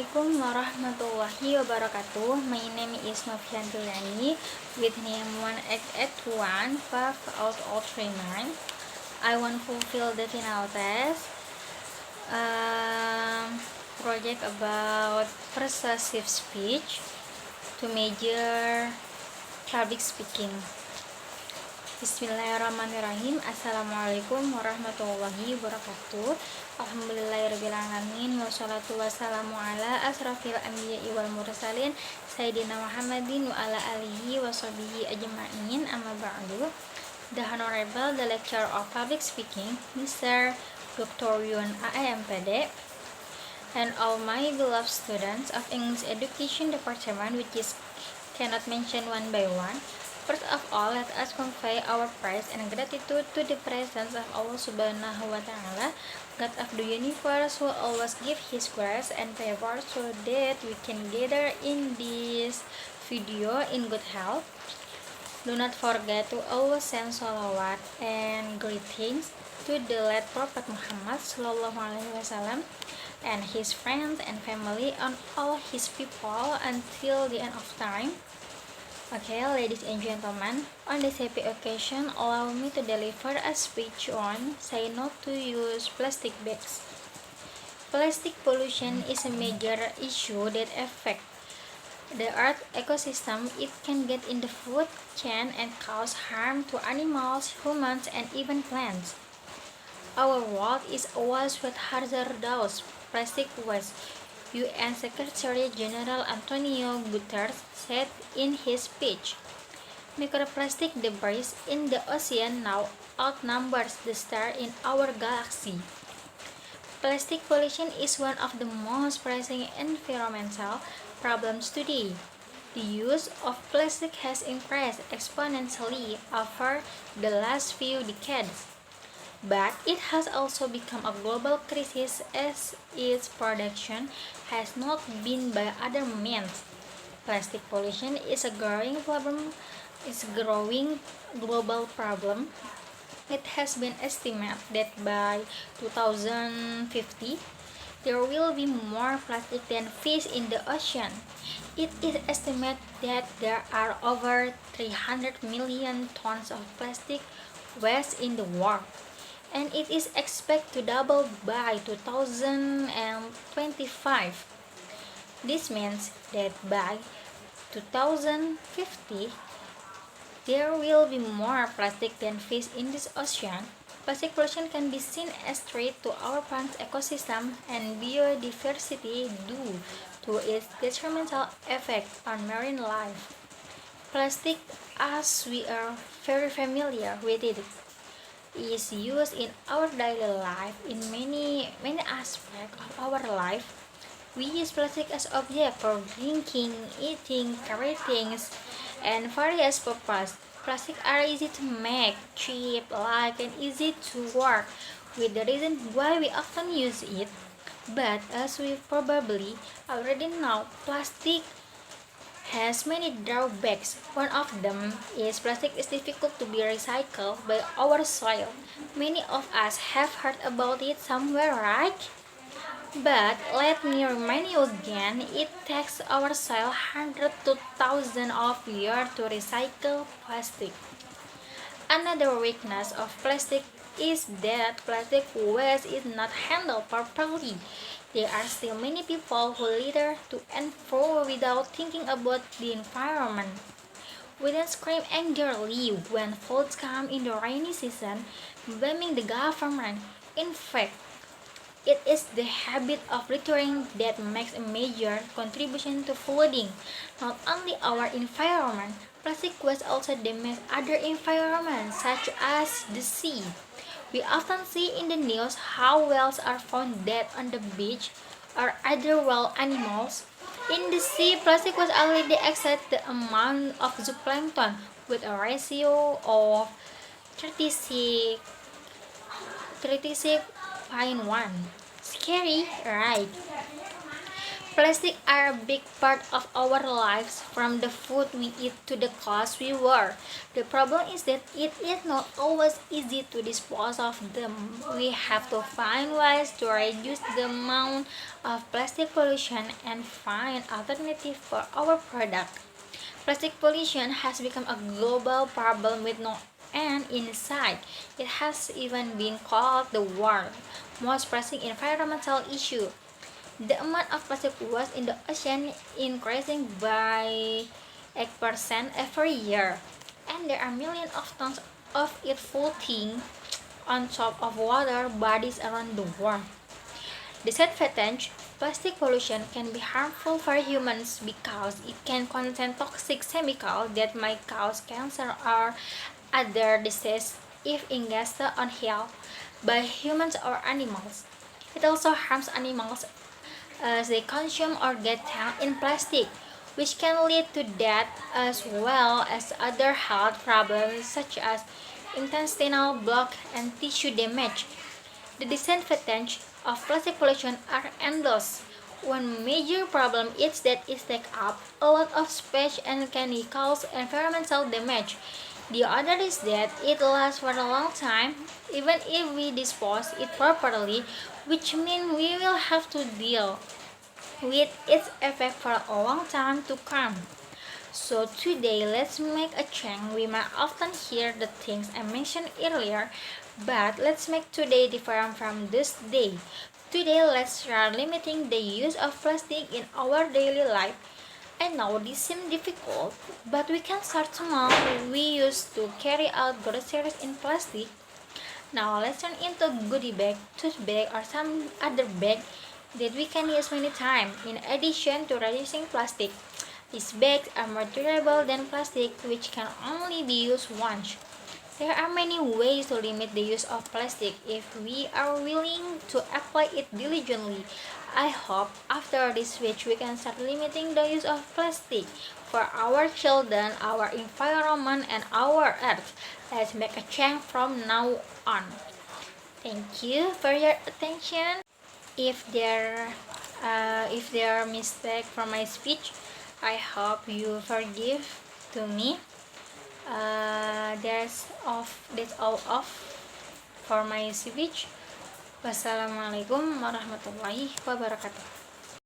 Assalamualaikum warahmatullahi wabarakatuh. My name is Novian Tuliani with name 1881 50039. I want to fulfill the final test project about persuasive speech to measure public speaking. Bismillahirrahmanirrahim. Assalamualaikum warahmatullahi wabarakatuh. Alhamdulillahirrabbilalamin. Wassalatu wassalamu ala asrafil anbiya'i wal mursalin Sayyidina Muhammadin wa ala alihi wa sahbihi ajma'in. Amma ba'du. The Honorable, the Lecturer of Public Speaking, Mr. Dr. Yun AMPD, and all my beloved students of English Education Department, which is cannot mention one by one. First of all, let us convey our praise and gratitude to the presence of Allah Subhanahu wa Ta'ala, God of the universe, who always give His grace and favor so that we can gather in this video in good health. Do not forget to always send salawat and greetings to the late Prophet Muhammad Sallallahu Alaihi Wasallam and his friends and family and all his people until the end of time. Okay, ladies and gentlemen, on this happy occasion, allow me to deliver a speech on say no to use plastic bags. Plastic pollution is a major issue that affects the earth ecosystem. It can get in the food chain and cause harm to animals, humans, and even plants. Our world is awash with hazardous plastic waste. UN Secretary General Antonio Guterres said in his speech, "Microplastic debris in the ocean now outnumbers the stars in our galaxy." Plastic pollution is one of the most pressing environmental problems today. The use of plastic has increased exponentially over the last few decades, but it has also become a global crisis as its production has not been by other means. Plastic pollution is a growing global problem. It has been estimated that by 2050 there will be more plastic than fish in the ocean. It is estimated that there are over 300 million tons of plastic waste in the world, and it is expected to double by 2025. This means that by 2050, there will be more plastic than fish in this ocean. Plastic pollution can be seen as threat to our planet's ecosystem and biodiversity due to its detrimental effect on marine life. Plastic, as we are very familiar with it, is used in our daily life in many aspects of our life. We use plastic as object for drinking, eating, carrying things, and various purposes. Plastic are easy to make, cheap, light, and easy to work with the reason why we often use it. But as we probably already know, plastic has many drawbacks. One of them is plastic is difficult to be recycled by our soil. Many of us have heard about it somewhere, right? But let me remind you again, it takes our soil hundreds to thousands of years to recycle plastic. Another weakness of plastic is that plastic waste is not handled properly. There are still many people who litter to and fro without thinking about the environment. We then scream angrily when floods come in the rainy season, blaming the government. In fact, it is the habit of littering that makes a major contribution to flooding. Not only our environment, plastic waste also damages other environments such as the sea. We often see in the news how whales are found dead on the beach or other wild animals. In the sea, plastic was already exceeds the amount of zooplankton with a ratio of 36.1. Scary, right? Plastic are a big part of our lives, from the food we eat to the clothes we wear. The problem is that it is not always easy to dispose of them. We have to find ways to reduce the amount of plastic pollution and find alternatives for our product. Plastic pollution has become a global problem with no end in sight. It has even been called the world's most pressing environmental issue. The amount of plastic waste in the ocean increasing by 8% every year, and there are millions of tons of it floating on top of water bodies around the world. Disadvantage: plastic pollution can be harmful for humans because it can contain toxic chemicals that might cause cancer or other diseases if ingested uninhaled by humans or animals. It also harms animals as they consume or get tangled in plastic, which can lead to death as well as other health problems such as intestinal block and tissue damage. The disadvantages of plastic pollution are endless. One major problem is that it takes up a lot of space and can cause environmental damage. The other is that it lasts for a long time, even if we dispose it properly, which means we will have to deal with its effect for a long time to come. So today let's make a change. We might often hear the things I mentioned earlier, but let's make today different from this day. Today let's start limiting the use of plastic in our daily life. I know this seems difficult, but we can start small. We used to carry out groceries in plastic. Now let's turn into goodie bag, tote bag, or some other bag that we can use many times. In addition to reducing plastic, these bags are more durable than plastic, which can only be used once. There are many ways to limit the use of plastic if we are willing to apply it diligently. I hope after this switch we can start limiting the use of plastic for our children, our environment, and our earth. Let's make a change from now on. Thank you for your attention. If there are mistake from my speech, I hope you forgive to me. That's all of for my speech. Wassalamualaikum warahmatullahi wabarakatuh.